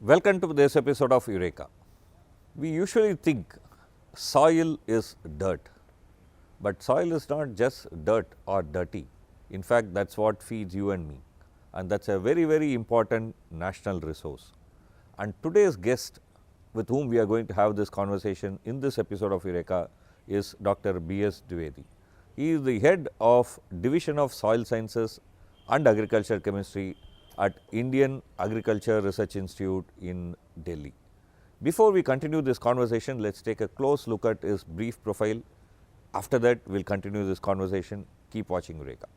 Welcome to this episode of Eureka. We usually think soil is dirt, but soil is not just dirt or dirty. In fact, that is what feeds you and me, and that is a very important national resource. And today's guest with whom we are going to have this conversation in this episode of Eureka is Dr. B.S. Dwivedi. He is the head of Division of Soil Sciences and Agriculture Chemistry at Indian Agriculture Research Institute in Delhi. Before we continue this conversation, let us take a close look at his brief profile. After that, we will continue this conversation. Keep watching Eureka.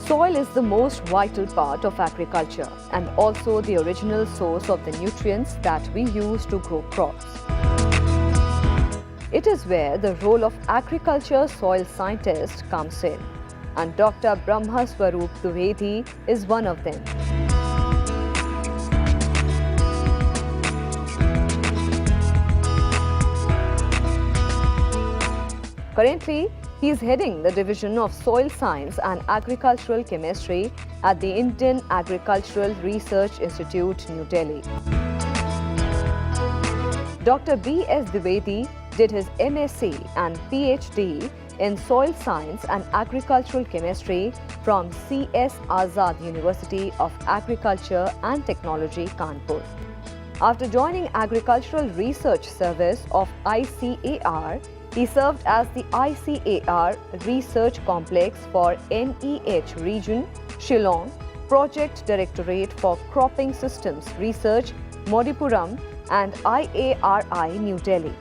Soil is the most vital part of agriculture and also the original source of the nutrients that we use to grow crops. It is where the role of agriculture soil scientist comes in, and Dr. Brahma Swaroop Dwivedi is one of them. Currently, he is heading the Division of Soil Science and Agricultural Chemistry at the Indian Agricultural Research Institute, New Delhi. Dr. B.S. Dwivedi did his MSc and PhD in Soil Science and Agricultural Chemistry from C.S. Azad University of Agriculture and Technology, Kanpur. After joining Agricultural Research Service of ICAR, he served as the ICAR Research Complex for NEH Region, Shillong, Project Directorate for Cropping Systems Research, Modipuram, and IARI, New Delhi.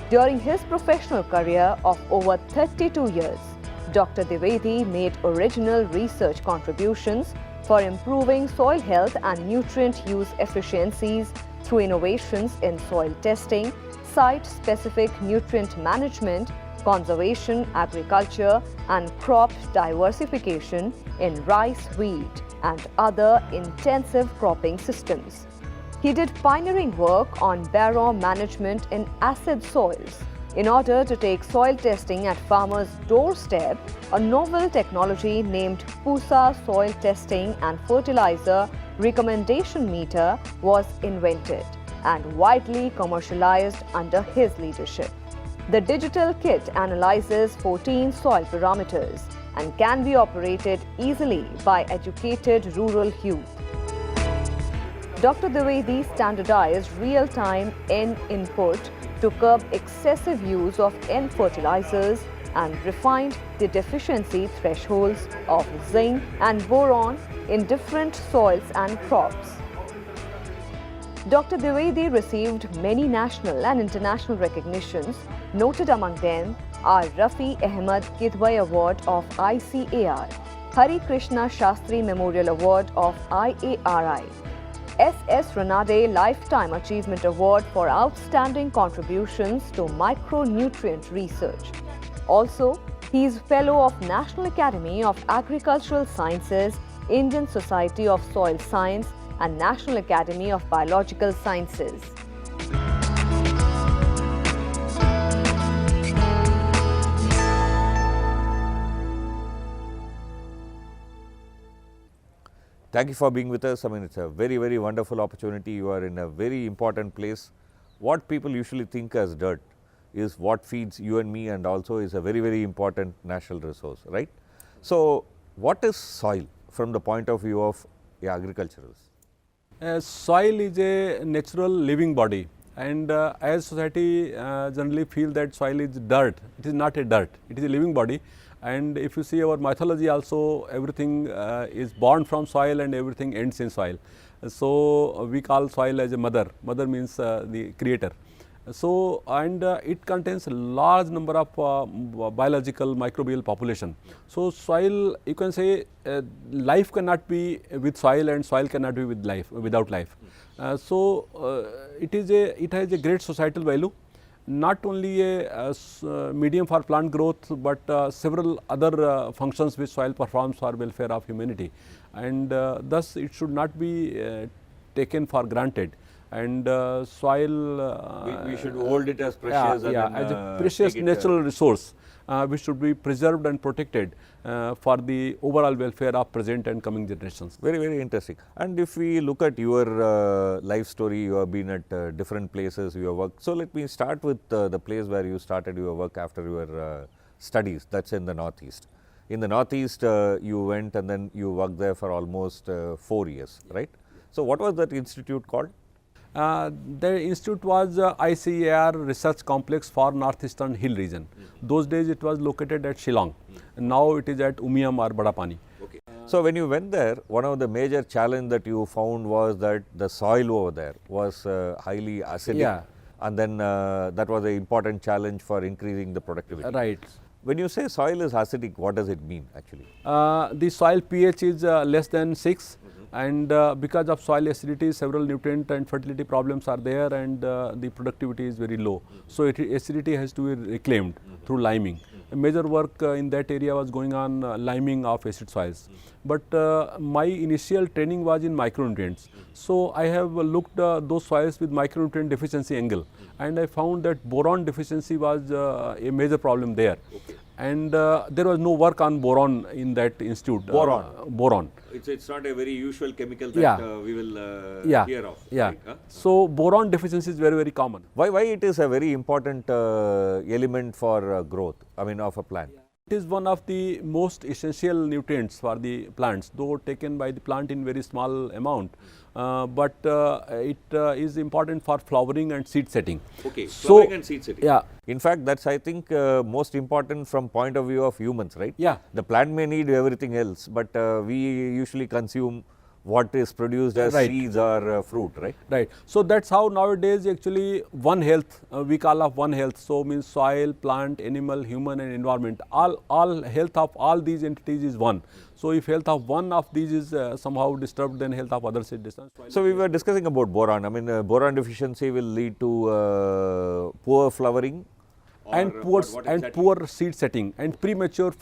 During his professional career of over 32 years, Dr. Dwivedi made original research contributions for improving soil health and nutrient use efficiencies through innovations in soil testing, site-specific nutrient management, conservation, agriculture, and crop diversification in rice, wheat, and other intensive cropping systems. He did pioneering work on barrow management in acid soils. In order to take soil testing at farmers' doorstep, a novel technology named PUSA Soil Testing and Fertilizer Recommendation Meter was invented and widely commercialized under his leadership. The digital kit analyzes 14 soil parameters and can be operated easily by educated rural youth. Dr. Dwivedi standardized real-time N input to curb excessive use of N fertilizers and refined the deficiency thresholds of zinc and boron in different soils and crops. Dr. Dwivedi received many national and international recognitions. Noted among them are Rafi Ahmed Kidwai Award of ICAR, Hari Krishna Shastri Memorial Award of IARI, S.S. Ranade Lifetime Achievement Award for outstanding contributions to micronutrient research. Also, he is Fellow of National Academy of Agricultural Sciences, Indian Society of Soil Science, and National Academy of Biological Sciences. Thank you for being with us. I mean, it's a very wonderful opportunity. You are in a very important place. What people usually think as dirt is what feeds you and me, and also is a very important national resource, right? So, what is soil from the point of view of agriculturalists? Soil is a natural living body, and as society generally feel that soil is dirt. It is not a dirt, it is a living body. And if you see our mythology also, everything is born from soil and everything ends in soil. So, we call soil as a mother. Mother means the creator. So, and it contains a large number of biological microbial population. So, soil, you can say life cannot be with soil and soil cannot be with life, without life. It has a great societal value. Not only a medium for plant growth, but several other functions which soil performs for welfare of humanity, and thus it should not be taken for granted. and soil We should hold it as precious. yeah, and as then, a precious take it, natural resource which should be preserved and protected for the overall welfare of present and coming generations. Very, very interesting. And if we look at your life story, you have been at different places, you have worked. So, let me start with the place where you started your work after your studies, that is in the Northeast. In the Northeast, you went and then you worked there for almost 4 years, right? So, what was that institute called? The institute was ICAR Research Complex for Northeastern Hill region. Those days it was located at Shillong. Now it is at Umiam or Badapani. Okay. So, when you went there, one of the major challenge that you found was that the soil over there was highly acidic. Yeah. And then that was an important challenge for increasing the productivity. Right. When you say soil is acidic, what does it mean actually? The soil pH is less than 6, and because of soil acidity, several nutrient and fertility problems are there, and the productivity is very low. So, acidity has to be reclaimed through liming. A major work in that area was going on liming of acid soils. But my initial training was in micronutrients. So, I have looked those soils with micronutrient deficiency angle, and I found that boron deficiency was a major problem there. Okay. And there was no work on boron in that institute. Boron? Boron. It's not a very usual chemical that Yeah. we will Yeah. hear of. Yeah. Right? Huh? So, boron deficiency is very, very common. Why it is a very important element for growth, I mean of a plant? It is one of the most essential nutrients for the plants, though taken by the plant in very small amount, but it is important for flowering and seed setting. Okay, So, flowering and seed setting. Yeah. In fact, that's I think most important from point of view of humans, right? Yeah. The plant may need everything else, but we usually consume what is produced as Right. seeds or fruit, right? Right. So, that is how nowadays actually one health, we call of one health. So, means soil, plant, animal, human and environment, all health of all these entities is one. So, if health of one of these is somehow disturbed, then health of others is disturbed. So, we were discussing about boron. I mean boron deficiency will lead to poor flowering and poor seed setting and premature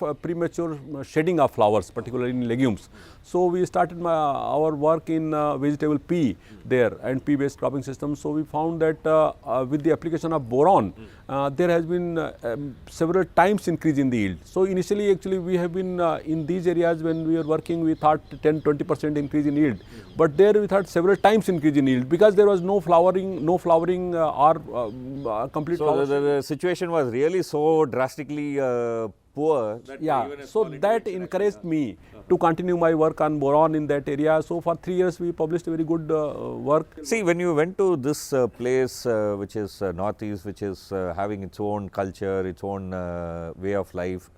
shedding of flowers, particularly in legumes. So, we started our work in vegetable pea there and pea based cropping system. So, we found that with the application of boron, there has been several times increase in the yield. So, initially actually we have been in these areas when we were working, we thought 10-20% increase in yield, but there we thought several times increase in yield because there was no flowering or complete So, the situation was really so drastically poor that yeah. even a So, small that intervention encouraged me to continue my work on boron in that area. So, for 3 years we published a very good work. See, when you went to this place which is Northeast, which is having its own culture, its own way of life,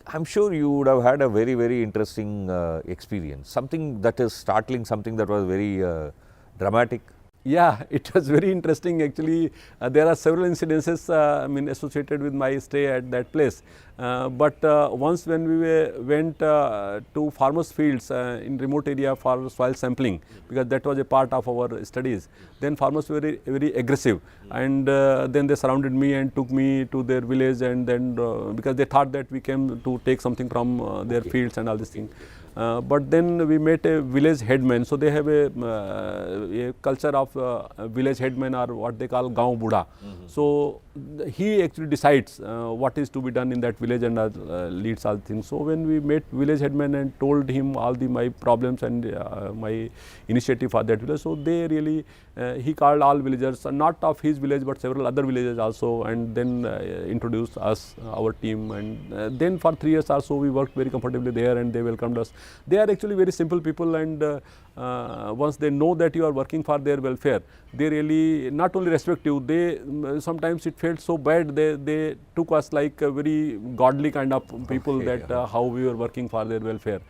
I am sure you would have had a very, very interesting experience, something that is startling, something that was very dramatic. Yeah, it was very interesting actually. There are several incidences associated with my stay at that place. But once when we went to farmers fields in remote area for soil sampling, because that was a part of our studies, then farmers were very aggressive, and then they surrounded me and took me to their village, and then because they thought that we came to take something from their fields and all these things. But then we met a village headman. So, they have a culture of village headman, or what they call Gaon Buddha. So, he actually decides what is to be done in that village and leads all things. So, when we met village headman and told him all my problems and my initiative for that village, so they really he called all villagers, not of his village but several other villages also, and then introduced us, our team, and then for 3 years or so we worked very comfortably there, and they welcomed us. They are actually very simple people, and once they know that you are working for their welfare, they really not only respect you, they sometimes it felt so bad, they took us like a very godly kind of people, that how we were working for their welfare.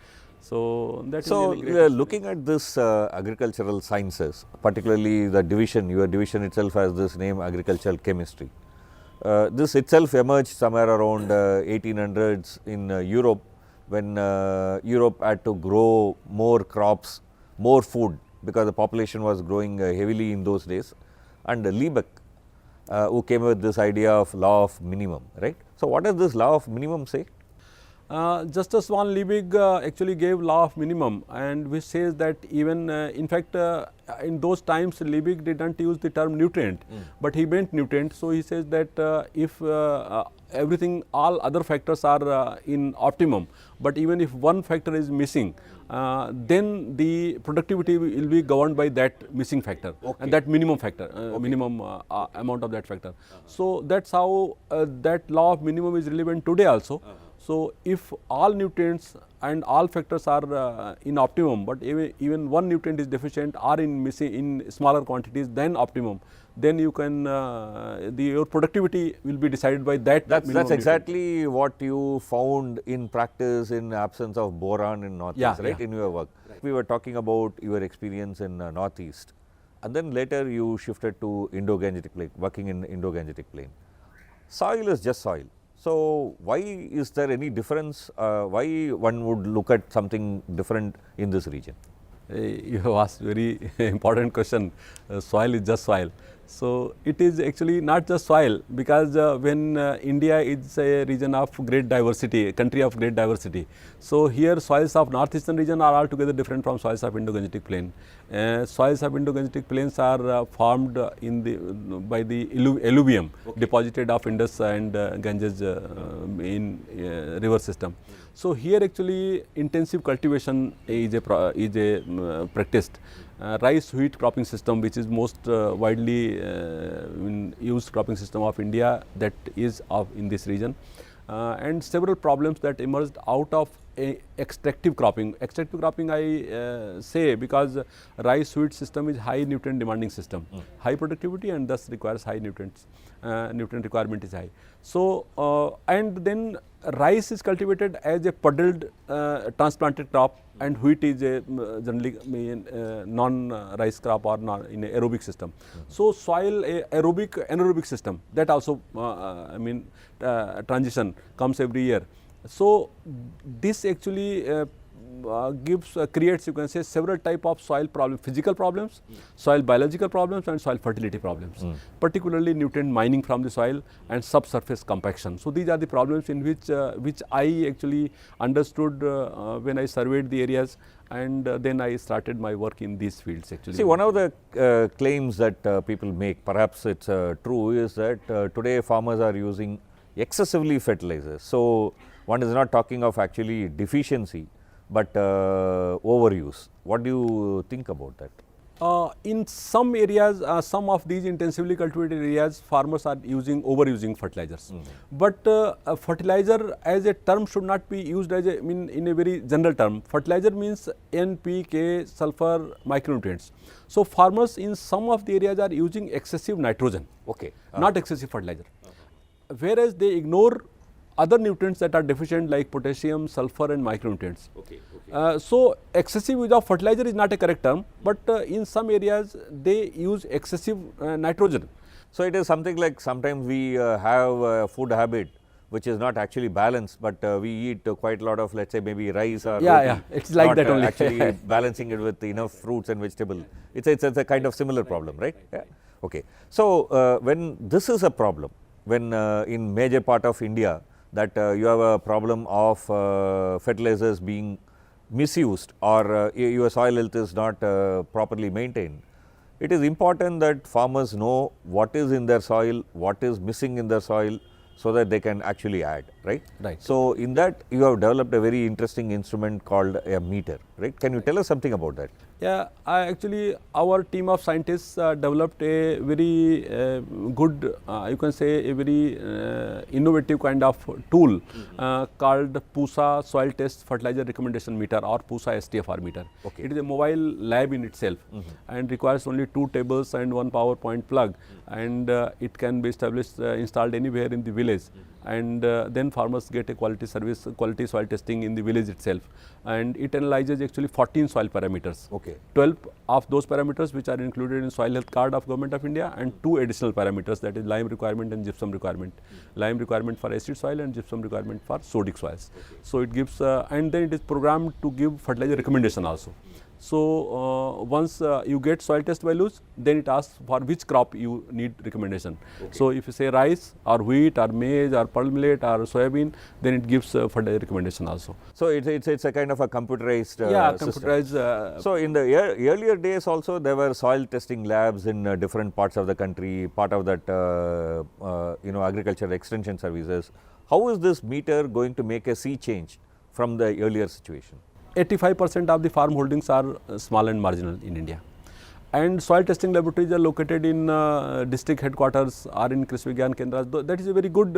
So, that is really great. Looking at this agricultural sciences, particularly the division, your division itself has this name agricultural chemistry. This itself emerged somewhere around 1800s in Europe, when Europe had to grow more crops, more food, because the population was growing heavily in those days, and Liebig who came with this idea of law of minimum, right. So, what does this law of minimum say? Justice Van Liebig actually gave law of minimum, and which says that even in fact in those times Liebig did not use the term nutrient, but he meant nutrient. So, he says that if everything, all other factors are in optimum, but even if one factor is missing, then the productivity will be governed by that missing factor, and that minimum factor, minimum amount of that factor. So, that is how that law of minimum is relevant today also. So, if all nutrients and all factors are in optimum, but even one nutrient is deficient or in missing in smaller quantities than optimum, then you can your productivity will be decided by that. That's exactly what you found in practice in absence of boron in Northeast, right? In your work. We were talking about your experience in Northeast, and then later you shifted to Indo-Gangetic Plain, working in Indo-Gangetic Plain. Soil is just soil. So, why is there any difference? Why one would look at something different in this region? You have asked very important question. Soil is just soil. So, it is actually not just soil, because when India is a region of great diversity, a country of great diversity. So, here soils of northeastern region are altogether different from soils of Indo-Gangetic Plain. Soils of Indo-Gangetic Plains are formed in the by the alluvium deposited of Indus and Ganges in river system. So, here actually intensive cultivation is practiced. Rice wheat cropping system, which is most widely used cropping system of India, that is in this region, and several problems that emerged out of extractive cropping. Extractive cropping I say because rice wheat system is high nutrient demanding system, high productivity, and thus requires high nutrients, nutrient requirement is high. So, and then rice is cultivated as a puddled transplanted crop, and wheat is a generally non-rice crop or in a aerobic system. So, soil aerobic anaerobic system, that also transition comes every year. So, this actually creates, you can say, several type of soil problems, physical problems, soil biological problems, and soil fertility problems, particularly nutrient mining from the soil and subsurface compaction. So, these are the problems in which I actually understood when I surveyed the areas, and then I started my work in these fields actually. See, one of the claims that people make, perhaps it is true, is that today farmers are using excessively fertilizers. So, one is not talking of actually deficiency, but overuse. What do you think about that? In some areas, some of these intensively cultivated areas, farmers are overusing fertilizers. But fertilizer as a term should not be used as in a very general term. Fertilizer means N, P, K, sulfur, micronutrients. So, farmers in some of the areas are using excessive nitrogen, not excessive fertilizer, whereas they ignore other nutrients that are deficient like potassium, sulfur, and micronutrients. So, excessive use of fertilizer is not a correct term, but in some areas they use excessive nitrogen. So, it is something like sometimes we have a food habit which is not actually balanced, but we eat quite a lot of, let us say, maybe rice or roti, it's like that only. Actually balancing it with enough fruits and vegetables. It's a kind of similar problem, right? Okay. So, when this is a problem, when in major part of India that you have a problem of fertilizers being misused, or your soil health is not properly maintained, it is important that farmers know what is in their soil, what is missing in their soil, so that they can actually add, right? So, in that you have developed a very interesting instrument called a meter, right? Can you tell us something about that? Yeah, actually our team of scientists developed a very good, you can say a very innovative kind of tool called PUSA Soil Test Fertilizer Recommendation Meter, or PUSA STFR meter. It is a mobile lab in itself and requires only 2 tables and 1 power point plug, and it can be established, installed anywhere in the village, and then farmers get a quality service, quality soil testing in the village itself, and it analyzes actually 14 soil parameters. 12 of those parameters which are included in soil health card of Government of India, and 2 additional parameters, that is lime requirement and gypsum requirement, lime requirement for acid soil and gypsum requirement for sodic soils. So, it gives and then it is programmed to give fertilizer recommendation also. So, once you get soil test values, then it asks for which crop you need recommendation. So, if you say rice or wheat or maize or pearl millet or soybean, then it gives fertilizer recommendation also. So, it's a kind of a computerized computerized. So, in the earlier days also there were soil testing labs in different parts of the country, part of that agriculture extension services. How is this meter going to make a sea change from the earlier situation? 85% of the farm holdings are small and marginal in India, and soil testing laboratories are located in district headquarters or in Krishi Vigyan Kendras. That is a very good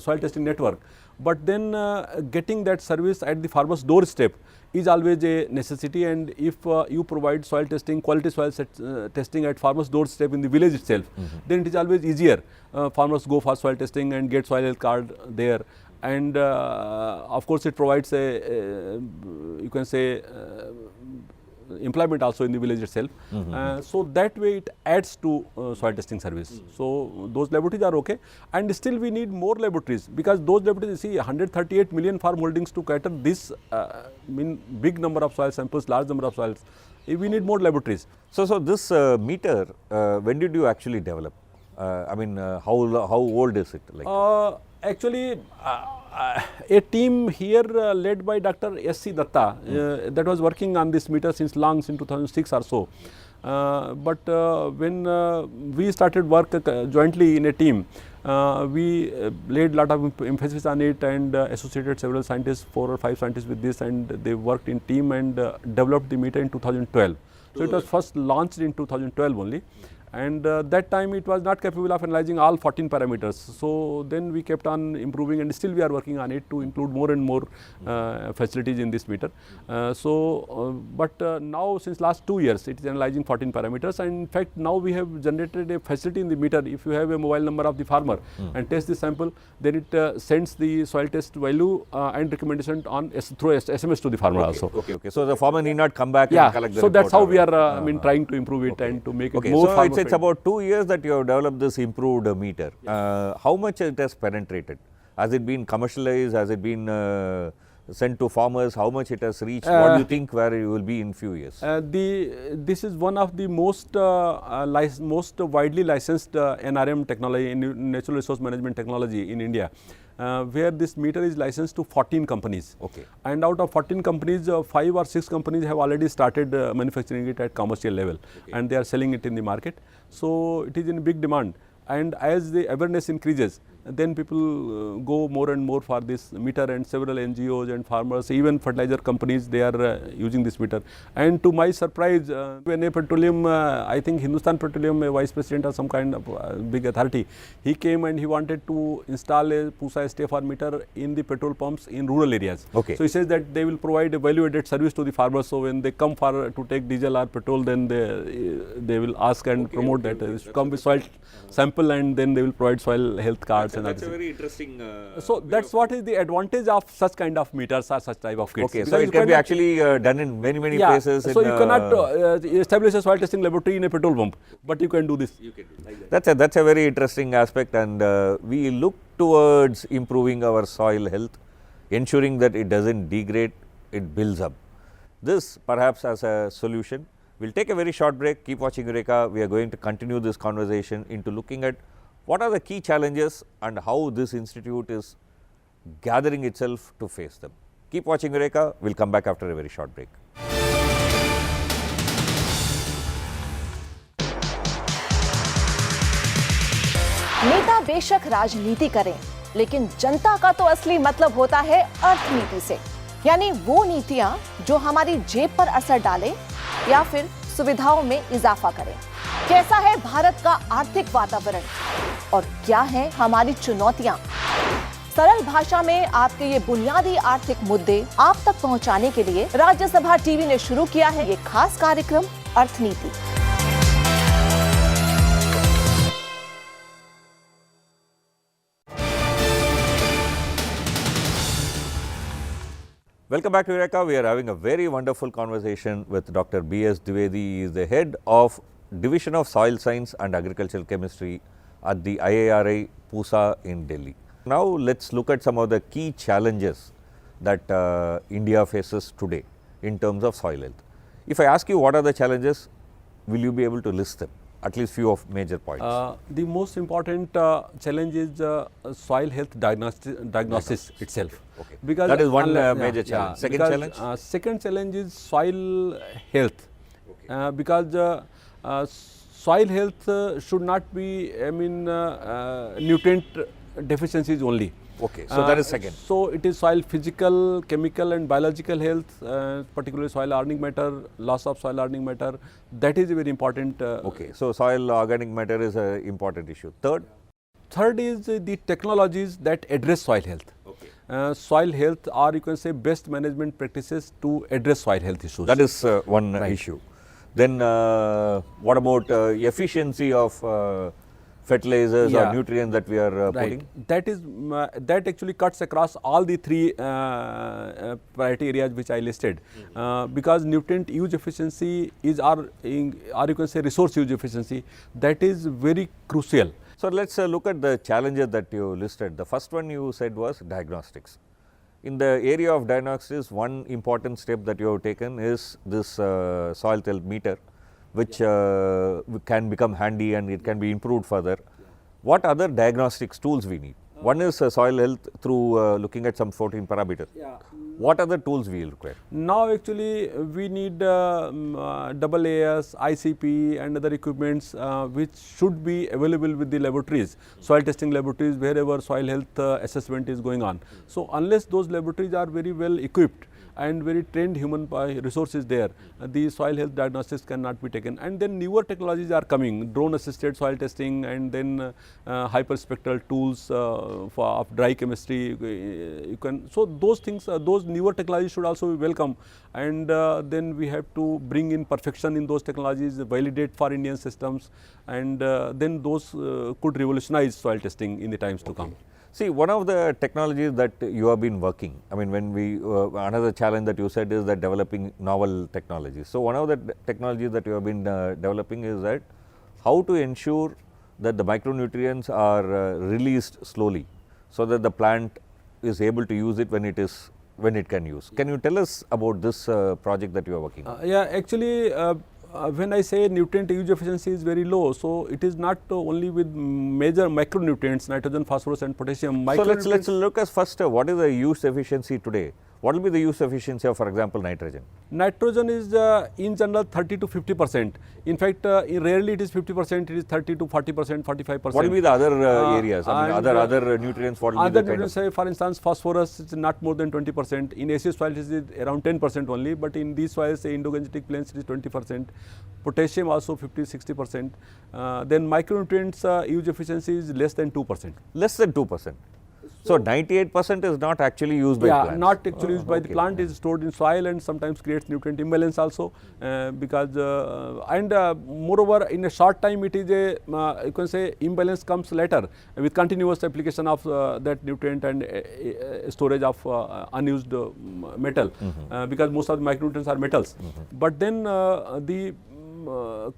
soil testing network, but then getting that service at the farmer's doorstep is always a necessity, and if you provide soil testing, quality soil testing at farmer's doorstep in the village itself, then it is always easier. Farmers go for soil testing and get soil health card there, and of course it provides a you can say employment also in the village itself. So that way it adds to soil testing service. So those laboratories are okay, and still we need more laboratories, because those laboratories, you see 138 million farm holdings to cater this big number of soil samples, large number of soils. We need more laboratories. So this meter, when did you actually develop? How old is it? Like? Actually, a team here led by Dr. S.C. Datta that was working on this meter since 2006 or so. But when we started work jointly in a team, we laid lot of emphasis on it and associated several scientists, 4 or 5 scientists with this, and they worked in team and developed the meter in 2012. So it was first launched in 2012 only. And that time it was not capable of analyzing all 14 parameters. So then we kept on improving, and still we are working on it to include more and more facilities in this meter. But now since last 2 years it is analyzing 14 parameters, and in fact now we have generated a facility in the meter. If you have a mobile number of the farmer and test the sample, then it sends the soil test value and recommendation on through SMS to the farmer also. Okay. So the farmer need not come back and collect the report. So that's how we are trying to improve it and to make it more farmer. It's about 2 years that you have developed this improved meter. How much it has penetrated? Has it been commercialized? Has it been sent to farmers? How much it has reached? What do you think where you will be in few years? This is one of the most widely licensed NRM technology, natural resource management technology in India. Where this meter is licensed to 14 companies. And out of 14 companies, 5 or 6 companies have already started manufacturing it at commercial level, and they are selling it in the market. So it is in big demand, and as the awareness increases, then people go more and more for this meter, and several NGOs and farmers, even fertilizer companies, they are using this meter. And to my surprise, when a petroleum, I think Hindustan Petroleum, a vice president or some kind of big authority, he came and he wanted to install a PUSA STFR meter in the petrol pumps in rural areas. So he says that they will provide a value added service to the farmers. So when they come to take diesel or petrol, then they will ask and promote that. They should come with soil sample, and then they will provide soil health cards. That's a very interesting. So that's what is the advantage of such kind of meters or such type of kits. So it can be actually done in many places. So you cannot establish a soil testing laboratory in a petrol pump, but you can do this. That's a very interesting aspect, and we look towards improving our soil health, ensuring that it doesn't degrade, it builds up. This perhaps as a solution. We'll take a very short break. Keep watching Eureka. We are going to continue this conversation into looking at what are the key challenges and how this institute is gathering itself to face them. Keep watching Eureka. We'll come back after a very short break. नेता बेशक राजनीति करें, लेकिन जनता का तो असली मतलब होता है अर्थनीति से, यानी वो नीतियां जो हमारी जेब पर असर डालें या फिर सुविधाओं में इजाफा करें। कैसा है भारत का आर्थिक वातावरण और क्या है हमारी चुनौतियां? सरल भाषा में आपके ये बुनियादी आर्थिक मुद्दे आप तक पहुंचाने के लिए राज्यसभा टीवी ने शुरू किया है ये खास कार्यक्रम अर्थनीति। Welcome back to Eureka. We are having a very wonderful conversation with Dr. B.S. Dwivedi. He is the head of Division of Soil Science and Agricultural Chemistry at the IIRI PUSA in Delhi. Now let's look at some of the key challenges that India faces today in terms of soil health. If I ask you what are the challenges, will you be able to list them, at least few of major points? The most important challenge is soil health diagnosis itself. Okay. Because that is one major challenge. Second challenge? Second challenge is soil health. Because soil health should not be, nutrient deficiencies only. Okay, so that is second. So it is soil physical, chemical and biological health, particularly soil organic matter, loss of soil organic matter, that is a very important. Okay, so soil organic matter is an important issue. Third is the technologies that address soil health. Okay. Soil health, or you can say best management practices to address soil health issues. That is one issue. Then what about efficiency of fertilizers or nutrients that we are putting? That is that actually cuts across all the three priority areas which I listed. Because nutrient use efficiency is or you can say resource use efficiency, that is very crucial. So let's look at the challenges that you listed. The first one you said was diagnostics. In the area of diagnostics, one important step that you have taken is this soil health meter, which can become handy and it can be improved further. What other diagnostics tools we need? One is soil health through looking at some 14 parameters. What other tools we require? Now actually we need AAS, ICP and other equipments which should be available with the laboratories, soil testing laboratories, wherever soil health assessment is going on. So unless those laboratories are very well equipped and very trained human resources there, the soil health diagnostics cannot be taken. And then newer technologies are coming, drone assisted soil testing, and then hyperspectral tools of dry chemistry. You can, so those things, those newer technologies should also be welcome, and then we have to bring in perfection in those technologies, validate for Indian systems, and then those could revolutionize soil testing in the times to come. See, one of the technologies that you have been working, I mean, when we, another challenge that you said is that developing novel technologies. So, one of the technologies that you have been developing is that how to ensure that the micronutrients are released slowly, so that the plant is able to use it when it can use. Can you tell us about this project that you are working on? Yeah, actually when I say nutrient use efficiency is very low, so it is not only with major micronutrients, nitrogen, phosphorus and potassium. So let's look at first what is the use efficiency today. What will be the use efficiency of, for example, nitrogen? Nitrogen is in general 30 to 50%. In fact, rarely it is 50%, it is 30 to 40%, 45%. What will be the other areas? I mean, other nutrients, what will be the nutrients, say for instance, phosphorus is not more than 20%. In acid soils it is around 10% only, but in these soils, say Indo-Gangetic plains, it is 20%. Potassium also 50-60%. Then micronutrients use efficiency is less than 2%. Less than 2%. So 98% is not actually used by plants. Yeah, not actually used by the plant, is stored in soil and sometimes creates nutrient imbalance also, because moreover in a short time it is a you can say imbalance comes later with continuous application of that nutrient and storage of unused metal, because most of the micronutrients are metals. But then the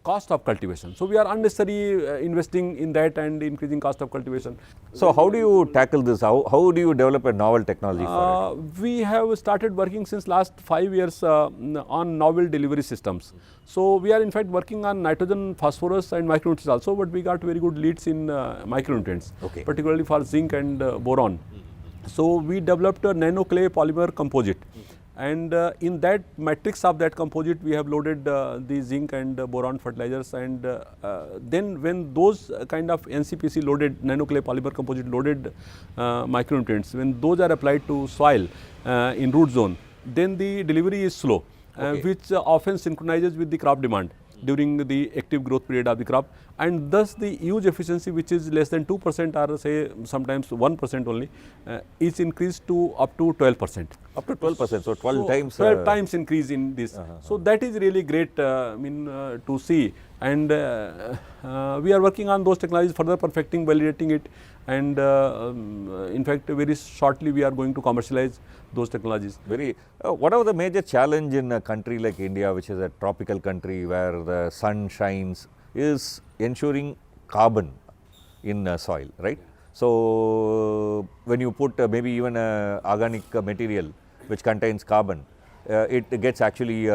cost of cultivation. So we are unnecessarily investing in that and increasing cost of cultivation. So how do you tackle this? How do you develop a novel technology for it? We have started working since last 5 years on novel delivery systems. So we are in fact working on nitrogen, phosphorus and micronutrients also, but we got very good leads in micronutrients, particularly for zinc and boron. So we developed a nano clay polymer composite. And in that matrix of that composite, we have loaded the zinc and boron fertilizers, and then when those kind of NCPC loaded, nano clay polymer composite loaded micronutrients, when those are applied to soil in root zone, then the delivery is slow, which often synchronizes with the crop demand during the active growth period of the crop, and thus the use efficiency, which is less than 2% or say sometimes 1% only, is increased to up to 12%. Up to 12%, so 12 times. 12 times increase in this. So that is really great to see, and we are working on those technologies, further perfecting, validating it, and in fact very shortly we are going to commercialize those technologies. What are the major challenge in a country like India, which is a tropical country where the sun shines, is ensuring carbon in soil, right? So when you put maybe even a organic material which contains carbon, it gets actually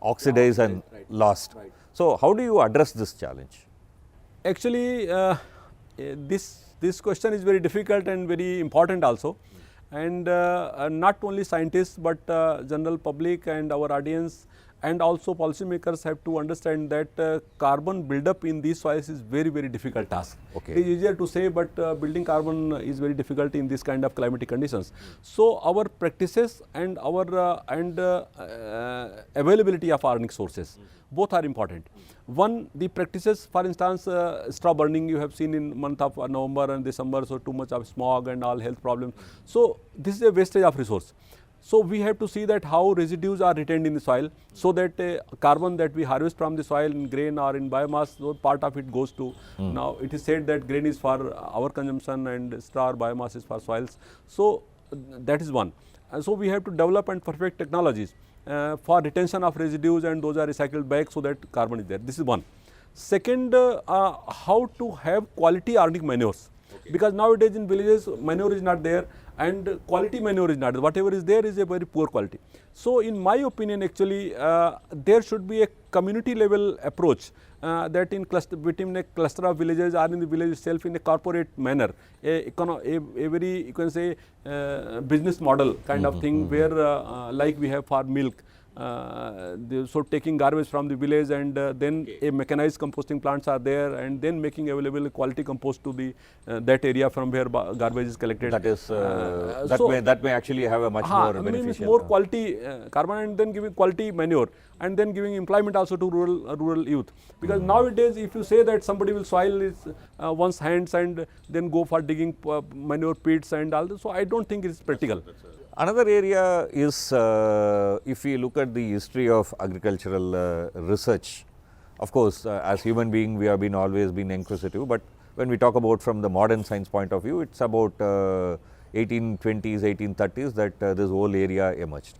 oxidized and lost. So, how do you address this challenge? Actually, this question is very difficult and very important also, and not only scientists, but general public and our audience and also policymakers have to understand that carbon buildup in these soils is very difficult task. Okay. It is easier to say, but building carbon is very difficult in this kind of climatic conditions. So, our practices and our availability of organic sources, both are important. One, the practices, for instance, straw burning you have seen in month of November and December, so too much of smog and all health problems. So, this is a wastage of resource. So, we have to see that how residues are retained in the soil, so that carbon that we harvest from the soil in grain or in biomass, so part of it goes to, now it is said that grain is for our consumption and straw or biomass is for soils. So, that is one. So, we have to develop and perfect technologies for retention of residues, and those are recycled back, so that carbon is there. This is one. Second, how to have quality organic manures, because nowadays in villages manure is not there and quality manure is not there. Whatever is there is a very poor quality. So, in my opinion, actually there should be a community level approach that in between a cluster of villages or in the village itself in a corporate manner, a very, you can say, business model kind of thing, where like we have for milk. So, taking garbage from the village and then a mechanized composting plants are there, and then making available quality compost to the that area from where garbage is collected. That is that may actually have a much more beneficial, more quality carbon, and then giving quality manure, and then giving employment also to rural youth. Because nowadays, if you say that somebody will soil his one's hands and then go for digging manure pits and all this, so I don't think it is practical. Another area is, if we look at the history of agricultural research, of course, as human being we have always been inquisitive, but when we talk about from the modern science point of view, it is about 1820s, 1830s that this whole area emerged.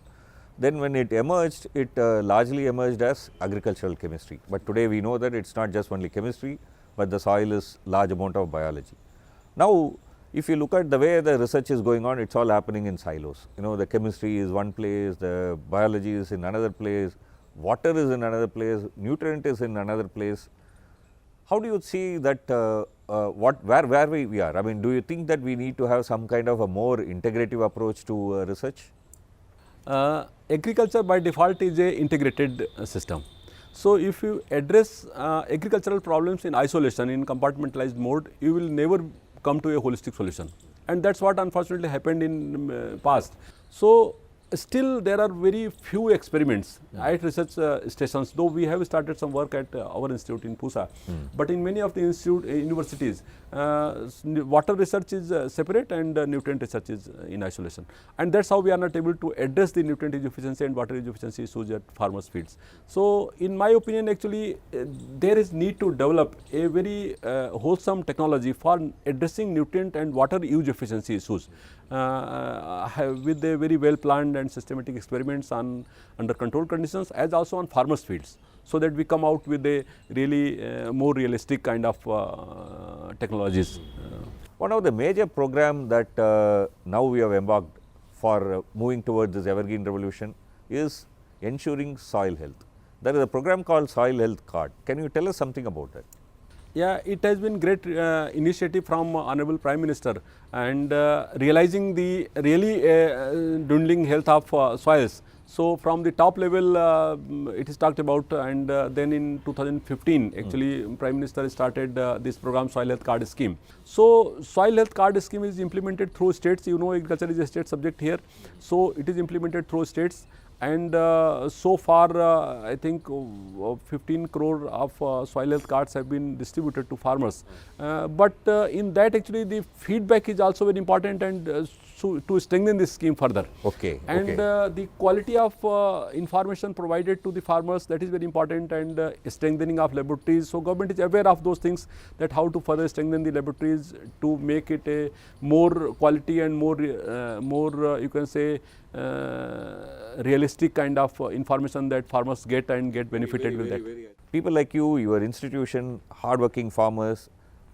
Then when it emerged, it largely emerged as agricultural chemistry, but today we know that it is not just only chemistry, but the soil is large amount of biology. Now, if you look at the way the research is going on, it is all happening in silos. You know, the chemistry is one place, the biology is in another place, water is in another place, nutrient is in another place. How do you see that where we are? I mean, do you think that we need to have some kind of a more integrative approach to research? Agriculture by default is a integrated system. So, if you address agricultural problems in isolation, in compartmentalized mode, you will never come to a holistic solution, and that is what unfortunately happened in past. So, still there are very few experiments at research stations, though we have started some work at our institute in Pusa, but in many of the universities water research is separate and nutrient research is in isolation, and that is how we are not able to address the nutrient efficiency and water efficiency issues at farmers fields. So, in my opinion, actually there is need to develop a very wholesome technology for addressing nutrient and water use efficiency issues with a very well planned and systematic experiments on under controlled conditions, as also on farmers fields, so that we come out with a really more realistic kind of technologies. One of the major program that now we have embarked for moving towards this evergreen revolution is ensuring soil health. There is a program called Soil Health Card. Can you tell us something about that? Yeah, it has been great initiative from Honorable Prime Minister, and realizing the really dwindling health of soils. So, from the top level it is talked about, and then in 2015 actually Prime Minister started this program Soil Health Card Scheme. So, Soil Health Card Scheme is implemented through states. You know, agriculture is a state subject here. So, it is implemented through states, and so far I think 15 crore of soil health cards have been distributed to farmers. But in that actually the feedback is also very important, and so to strengthen this scheme further. Okay. And the quality of information provided to the farmers, that is very important, and strengthening of laboratories. So, government is aware of those things, that how to further strengthen the laboratories to make it a more quality and more you can say realistic kind of information that farmers get and get benefited with that. People like you, your institution, hardworking farmers,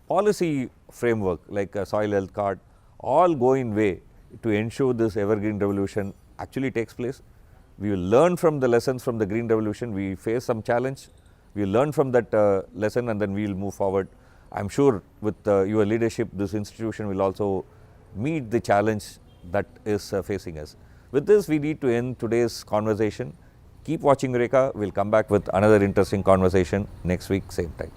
policy framework like a soil health card, all go in way to ensure this evergreen revolution actually takes place. We will learn from the lessons from the Green Revolution. We face some challenge. We will learn from that lesson, and then we will move forward. I am sure with your leadership, this institution will also meet the challenge that is facing us. With this, we need to end today's conversation. Keep watching Eureka. We will come back with another interesting conversation next week, same time.